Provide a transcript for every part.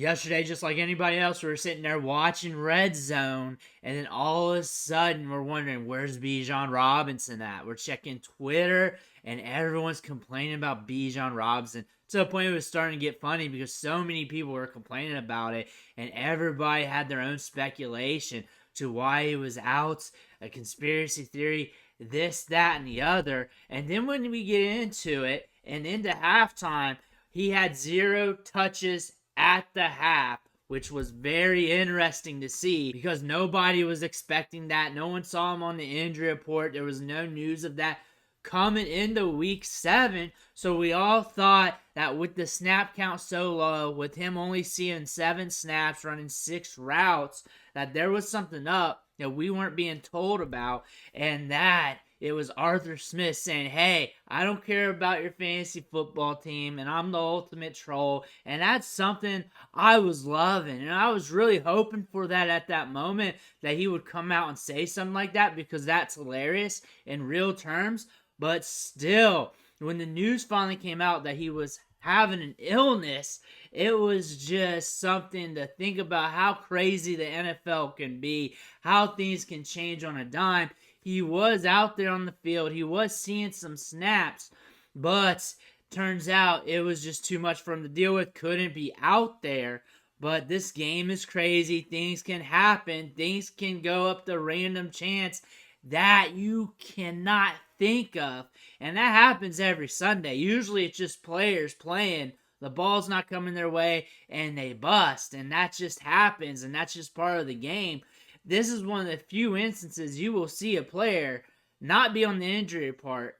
Yesterday, just like anybody else, we were sitting there watching Red Zone, and then all of a sudden, we're wondering, where's Bijan Robinson at? We're checking Twitter, and everyone's complaining about Bijan Robinson. To the point it was starting to get funny because so many people were complaining about it, and everybody had their own speculation to why he was out, a conspiracy theory, this, that, and the other. And then when we get into it, and into halftime, he had 0 touches at the half, which was very interesting to see because nobody was expecting that. No one saw him on the injury report. There was no news of that coming into week 7. So we all thought that with the snap count so low, with him only seeing 7 snaps, running 6 routes, that there was something up that we weren't being told about, and that it was Arthur Smith saying, hey, I don't care about your fantasy football team, and I'm the ultimate troll. And that's something I was loving. And I was really hoping for that at that moment, that he would come out and say something like that, because that's hilarious in real terms. But still, when the news finally came out that he was having an illness, it was just something to think about how crazy the NFL can be, how things can change on a dime. He was out there on the field. He was seeing some snaps, but turns out it was just too much for him to deal with. Couldn't be out there. But this game is crazy. Things can happen. Things can go up the random chance that you cannot think of. And that happens every Sunday. Usually it's just players playing. The ball's not coming their way and they bust. And that just happens. And that's just part of the game. This is one of the few instances you will see a player not be on the injury report,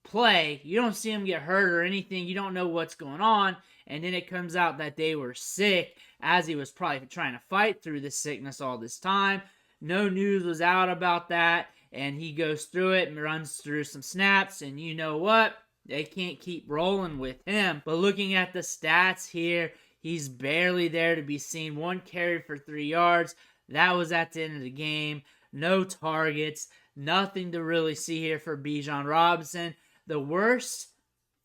play. You don't see him get hurt or anything. You don't know what's going on. And then it comes out that they were sick, as he was probably trying to fight through the sickness all this time. No news was out about that. And he goes through it and runs through some snaps. And you know what? They can't keep rolling with him. But looking at the stats here, he's barely there to be seen. 1 carry for 3 yards. That was at the end of the game. No targets. Nothing to really see here for Bijan Robinson. The worst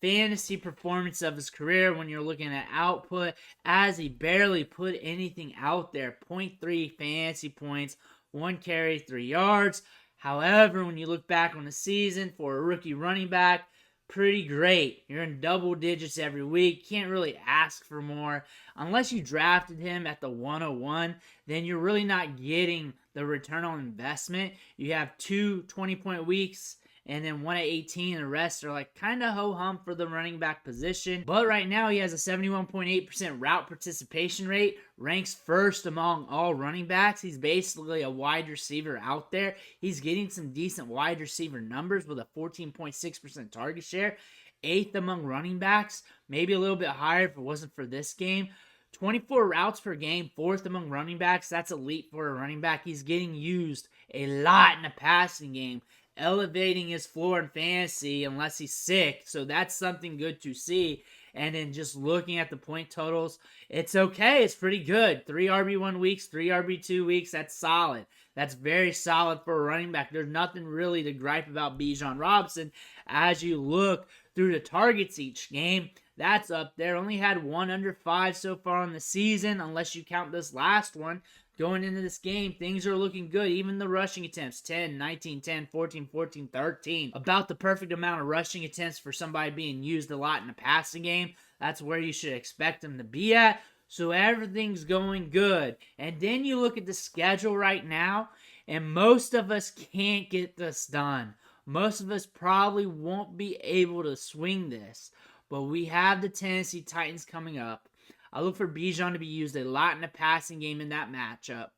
fantasy performance of his career when you're looking at output, as he barely put anything out there. 0.3 fantasy points. 1 carry, 3 yards. However, when you look back on the season for a rookie running back, pretty great. You're in double digits every week. Can't really ask for more. Unless you drafted him at the 101, then you're really not getting the return on investment. You have 2 20-point weeks and then 1 at 18. The rest are like kind of ho-hum for the running back position. But right now he has a 71.8% route participation rate. Ranks first among all running backs. He's basically a wide receiver out there. He's getting some decent wide receiver numbers with a 14.6% target share. 8th among running backs. Maybe a little bit higher if it wasn't for this game. 24 routes per game, 4th among running backs. That's elite for a running back. He's getting used a lot in the passing game, elevating his floor in fantasy unless he's sick. So that's something good to see. And then just looking at the point totals, it's okay. It's pretty good. 3 RB1 weeks, 3 RB2 weeks. That's solid. That's very solid for a running back. There's nothing really to gripe about Bijan Robinson. As you look through the targets each game, that's up there. Only had 1 under 5 so far in the season, unless you count this last one. Going into this game, things are looking good. Even the rushing attempts, 10, 19, 10, 14, 14, 13. About the perfect amount of rushing attempts for somebody being used a lot in a passing game. That's where you should expect them to be at. So everything's going good. And then you look at the schedule right now, and most of us can't get this done. Most of us probably won't be able to swing this. But we have the Tennessee Titans coming up. I look for Bijan to be used a lot in the passing game in that matchup.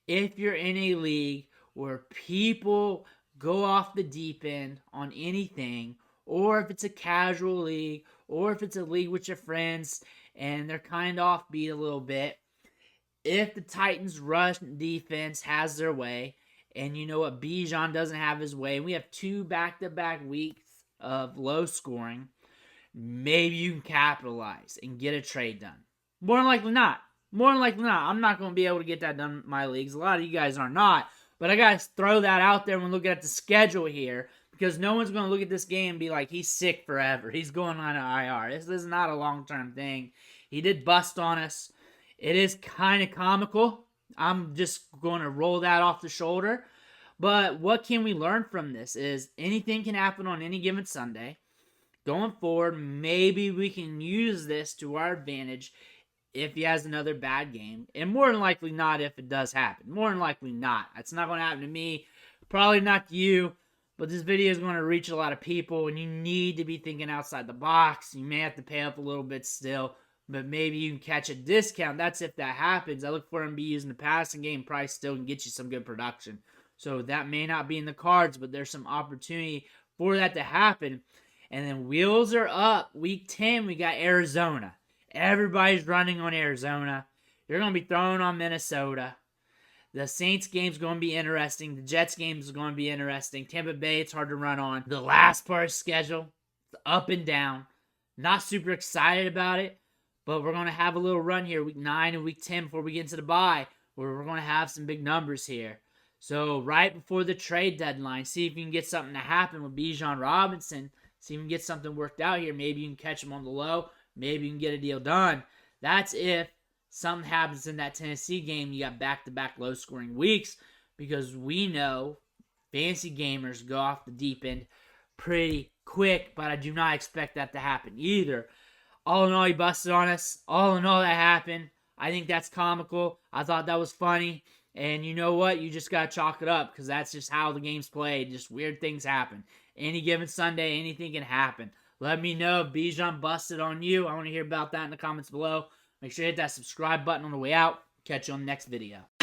If you're in a league where people go off the deep end on anything, or if it's a casual league, or if it's a league with your friends and they're kind of offbeat a little bit, if the Titans' rush defense has their way, and you know what, Bijan doesn't have his way, and we have 2 back-to-back weeks of low scoring, maybe you can capitalize and get a trade done. More than likely not. I'm not going to be able to get that done in my leagues. A lot of you guys are not. But I got to throw that out there when looking at the schedule here, because no one's going to look at this game and be like, he's sick forever. He's going on an IR. This is not a long-term thing. He did bust on us It is kind of comical. I'm just going to roll that off the shoulder. But what can we learn from this is anything can happen on any given Sunday. Going forward, maybe we can use this to our advantage if he has another bad game. And more than likely not if it does happen. More than likely not. It's not going to happen to me. Probably not to you. But this video is going to reach a lot of people, and you need to be thinking outside the box. You may have to pay up a little bit still, but maybe you can catch a discount. That's if that happens. I look for him to be using the passing game. Probably still can get you some good production. So that may not be in the cards, but there's some opportunity for that to happen. And then wheels are up. Week 10, we got Arizona. Everybody's running on Arizona. You're going to be throwing on Minnesota. The Saints game's going to be interesting. The Jets game is going to be interesting. Tampa Bay, it's hard to run on. The last part of the schedule, it's up and down. Not super excited about it, but we're going to have a little run here, week 9 and week 10 before we get into the bye, where we're going to have some big numbers here. So right before the trade deadline, see if you can get something to happen with Bijan Robinson. See if you can get something worked out here. Maybe you can catch him on the low. Maybe you can get a deal done. That's if something happens in that Tennessee game. You got back-to-back low-scoring weeks, because we know fantasy gamers go off the deep end pretty quick, but I do not expect that to happen either. All in all, he busted on us. All in all, that happened. I think that's comical. I thought that was funny. And you know what? You just got to chalk it up, because that's just how the game's played. Just weird things happen. Any given Sunday, anything can happen. Let me know if Bijan busted on you. I want to hear about that in the comments below. Make sure you hit that subscribe button on the way out. Catch you on the next video.